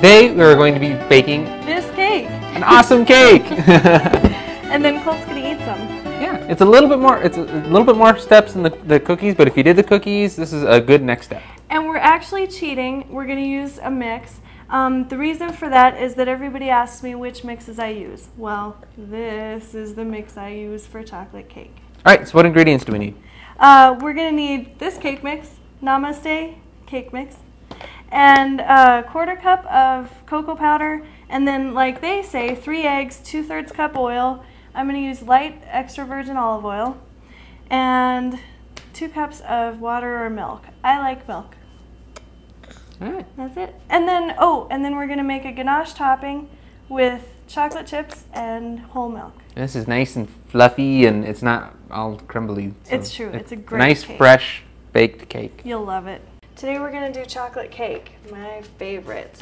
Today we are going to be baking this cake. an awesome cake. And then Colt's gonna eat some. Yeah, it's a little bit more steps than the cookies, but if you did the cookies, this is a good next step. And we're actually cheating. We're gonna use a mix. The reason for that is that everybody asks me which mixes I use. Well, this is the mix I use for chocolate cake. All right, so what ingredients do we need? We're gonna need this cake mix, Namaste cake mix, and a 1/4 cup of cocoa powder, and then, like they say, 3 eggs, 2/3 cup oil. I'm gonna use light extra virgin olive oil, and 2 cups of water or milk. I like milk. All right. That's it. And then, and then we're gonna make a ganache topping with chocolate chips and whole milk. This is nice and fluffy, and it's not all crumbly. So it's true. It's a great nice, cake. fresh baked cake. You'll love it. Today we're gonna do chocolate cake, my favorite.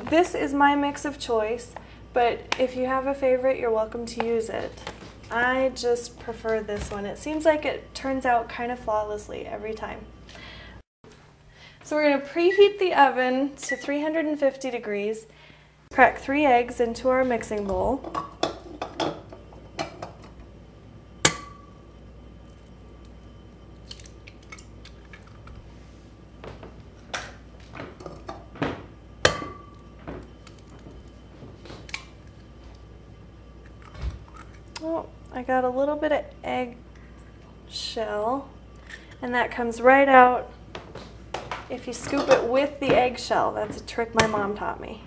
This is my mix of choice, but if you have a favorite, you're welcome to use it. I just prefer this one. It seems like it turns out kind of flawlessly every time. So we're going to preheat the oven to 350 degrees, crack 3 eggs into our mixing bowl. Oh, I got a little bit of egg shell, and that comes right out if you scoop it with the eggshell. That's a trick my mom taught me.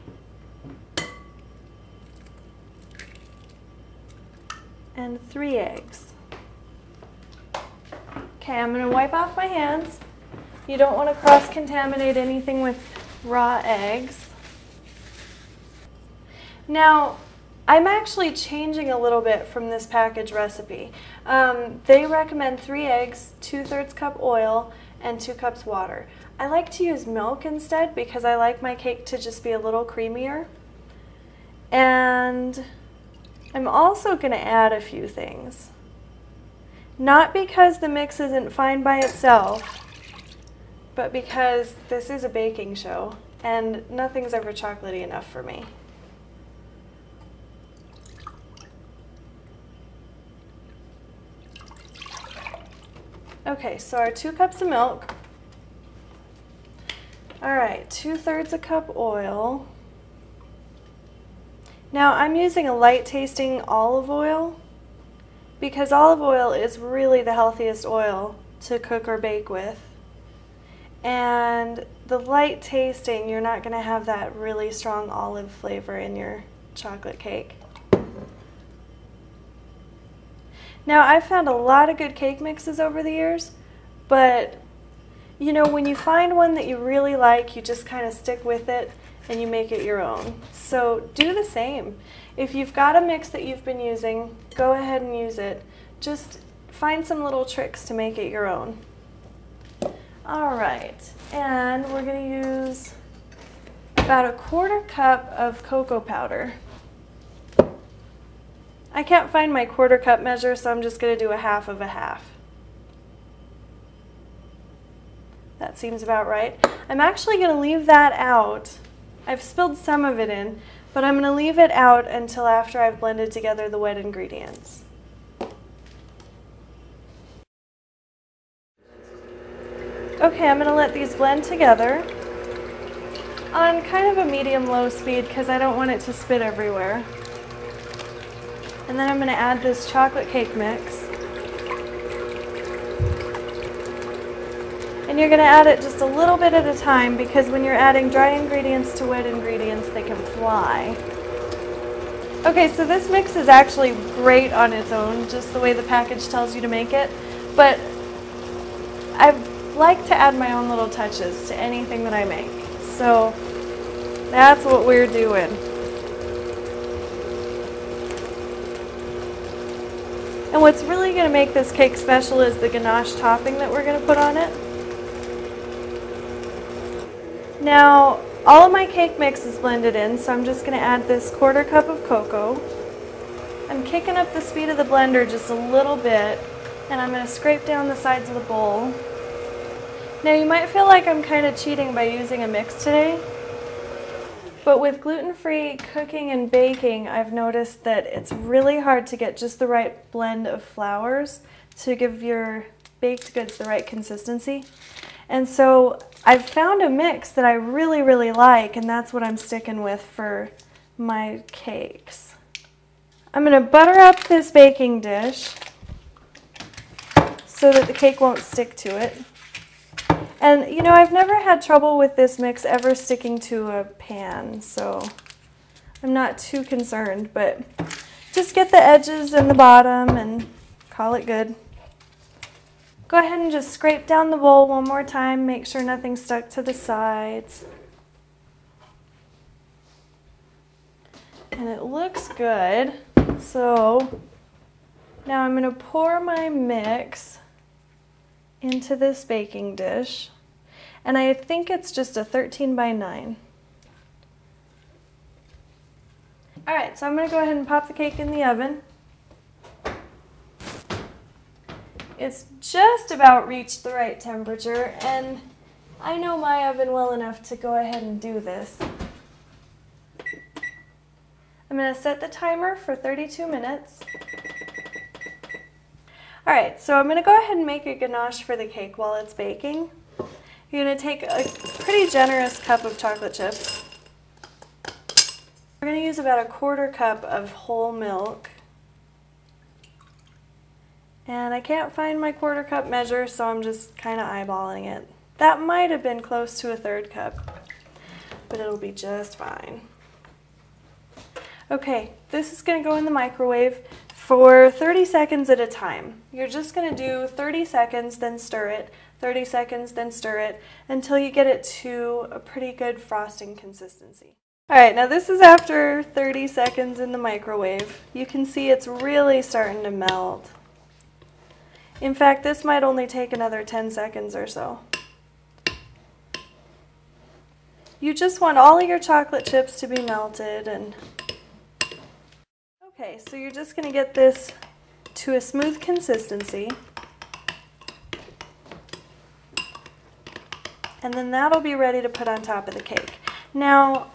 And 3 eggs. Okay, I'm going to wipe off my hands. You don't want to cross-contaminate anything with raw eggs. Now, I'm actually changing a little bit from this package recipe. They recommend 3 eggs, 2/3 cup oil, and 2 cups water. I like to use milk instead because I like my cake to just be a little creamier. And I'm also going to add a few things. Not because the mix isn't fine by itself, but because this is a baking show and nothing's ever chocolatey enough for me. Okay, so our 2 cups of milk. All right, 2/3 a cup oil. Now I'm using a light tasting olive oil because olive oil is really the healthiest oil to cook or bake with. And the light tasting, you're not going to have that really strong olive flavor in your chocolate cake. Now, I've found a lot of good cake mixes over the years, but you know, when you find one that you really like, you just kind of stick with it and you make it your own. So do the same. If you've got a mix that you've been using, go ahead and use it. Just find some little tricks to make it your own. All right, and we're going to use about a 1/4 cup of cocoa powder. I can't find my 1/4 cup measure, so I'm just going to do a half of a half. That seems about right. I'm actually going to leave that out. I've spilled some of it in, but I'm going to leave it out until after I've blended together the wet ingredients. Okay, I'm going to let these blend together on kind of a medium-low speed because I don't want it to spit everywhere. And then I'm going to add this chocolate cake mix. And you're going to add it just a little bit at a time because when you're adding dry ingredients to wet ingredients, they can fly. Okay, so this mix is actually great on its own, just the way the package tells you to make it. But I like to add my own little touches to anything that I make. So that's what we're doing. And what's really going to make this cake special is the ganache topping that we're going to put on it. Now, all of my cake mix is blended in, so I'm just going to add this 1/4 cup of cocoa. I'm kicking up the speed of the blender just a little bit, and I'm going to scrape down the sides of the bowl. Now, you might feel like I'm kind of cheating by using a mix today, But with gluten-free cooking and baking, I've noticed that it's really hard to get just the right blend of flours to give your baked goods the right consistency. And so I've found a mix that I really, really like, and that's what I'm sticking with for my cakes. I'm going to butter up this baking dish so that the cake won't stick to it. And you know, I've never had trouble with this mix ever sticking to a pan, so I'm not too concerned, but just get the edges and the bottom and call it good. Go ahead and just scrape down the bowl one more time, make sure nothing's stuck to the sides. And it looks good, so now I'm going to pour my mix into this baking dish, and I think it's just a 13 by 9. Alright, so I'm going to go ahead and pop the cake in the oven. It's just about reached the right temperature, and I know my oven well enough to go ahead and do this. I'm going to set the timer for 32 minutes. Alright, so I'm going to go ahead and make a ganache for the cake while it's baking. You're going to take a pretty generous cup of chocolate chips. We're going to use about a 1/4 cup of whole milk. And I can't find my 1/4 cup measure, so I'm just kind of eyeballing it. That might have been close to a 1/3 cup, but it'll be just fine. Okay, this is going to go in the microwave for 30 seconds at a time. You're just going to do 30 seconds, then stir it, 30 seconds, then stir it, until you get it to a pretty good frosting consistency. Alright, now this is after 30 seconds in the microwave. You can see it's really starting to melt. In fact, this might only take another 10 seconds or so. You just want all of your chocolate chips to be melted, and okay, so you're just going to get this to a smooth consistency, and then that'll be ready to put on top of the cake. Now,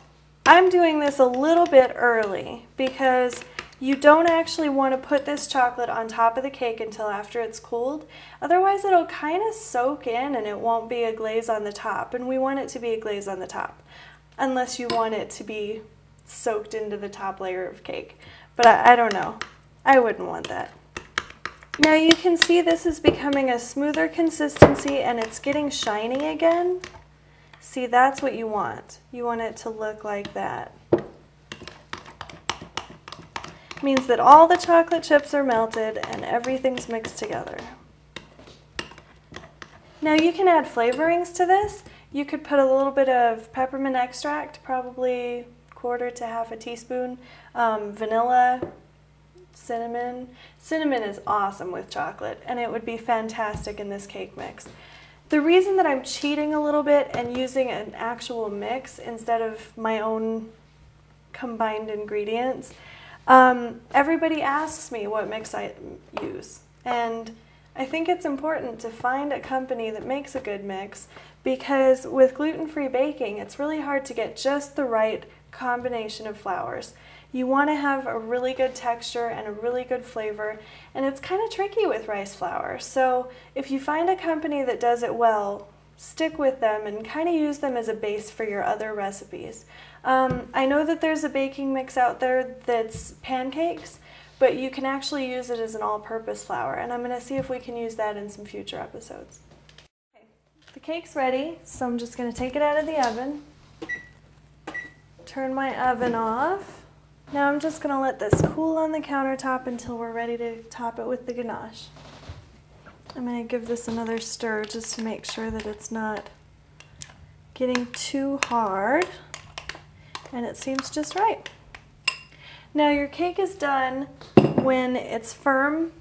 I'm doing this a little bit early because you don't actually want to put this chocolate on top of the cake until after it's cooled. Otherwise, it'll kind of soak in and it won't be a glaze on the top, and we want it to be a glaze on the top, unless you want it to be soaked into the top layer of cake. But I don't know. I wouldn't want that. Now you can see this is becoming a smoother consistency and it's getting shiny again. See, that's what you want. You want it to look like that. It means that all the chocolate chips are melted and everything's mixed together. Now you can add flavorings to this. You could put a little bit of peppermint extract, probably 1/4 to 1/2 teaspoon, vanilla, cinnamon. Cinnamon is awesome with chocolate, and it would be fantastic in this cake mix. The reason that I'm cheating a little bit and using an actual mix instead of my own combined ingredients, everybody asks me what mix I use, and I think it's important to find a company that makes a good mix, because with gluten-free baking, it's really hard to get just the right combination of flours. You want to have a really good texture and a really good flavor, and it's kind of tricky with rice flour. So if you find a company that does it well, stick with them and kind of use them as a base for your other recipes. I know that there's a baking mix out there that's pancakes, but you can actually use it as an all-purpose flour, and I'm going to see if we can use that in some future episodes. Okay, the cake's ready, so I'm just going to take it out of the oven, turn my oven off. Now I'm just going to let this cool on the countertop until we're ready to top it with the ganache. I'm going to give this another stir just to make sure that it's not getting too hard, and it seems just right. Now your cake is done when it's firm.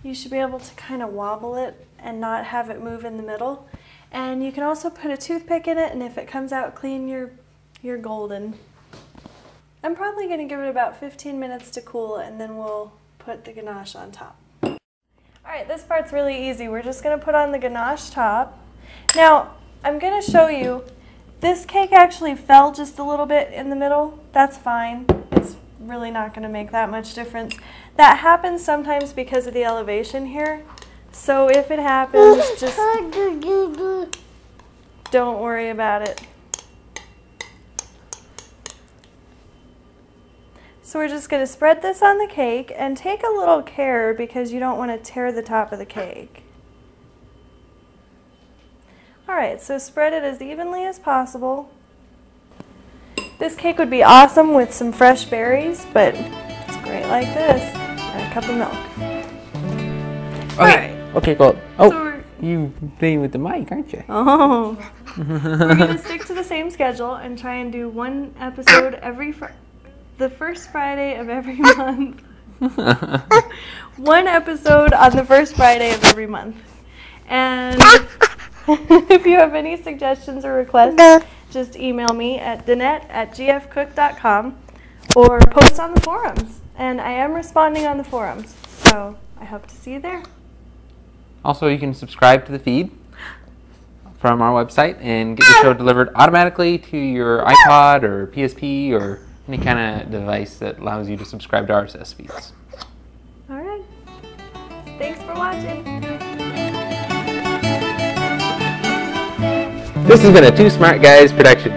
You should be able to kind of wobble it and not have it move in the middle. And you can also put a toothpick in it, and if it comes out clean, you're golden. I'm probably going to give it about 15 minutes to cool, and then we'll put the ganache on top. Alright, this part's really easy. We're just going to put on the ganache top. Now, I'm going to show you, This cake actually fell just a little bit in the middle. That's fine. It's really not going to make that much difference. That happens sometimes because of the elevation here. So if it happens, just don't worry about it. So we're just going to spread this on the cake and take a little care because you don't want to tear the top of the cake. Alright, so spread it as evenly as possible. This cake would be awesome with some fresh berries, but it's great like this. And a cup of milk. Okay. Alright. Okay, cool. Oh, So you playing with the mic, aren't you? Oh. We're going to stick to the same schedule and try and do one episode the first Friday of every month. One episode on the first Friday of every month. And if you have any suggestions or requests, just email me at danette@gfcook.com or post on the forums. And I am responding on the forums, so I hope to see you there. Also, you can subscribe to the feed from our website and get the show delivered automatically to your iPod or PSP or any kind of device that allows you to subscribe to RSS feeds. All right. Thanks for watching. This has been a Two Smart Guys production.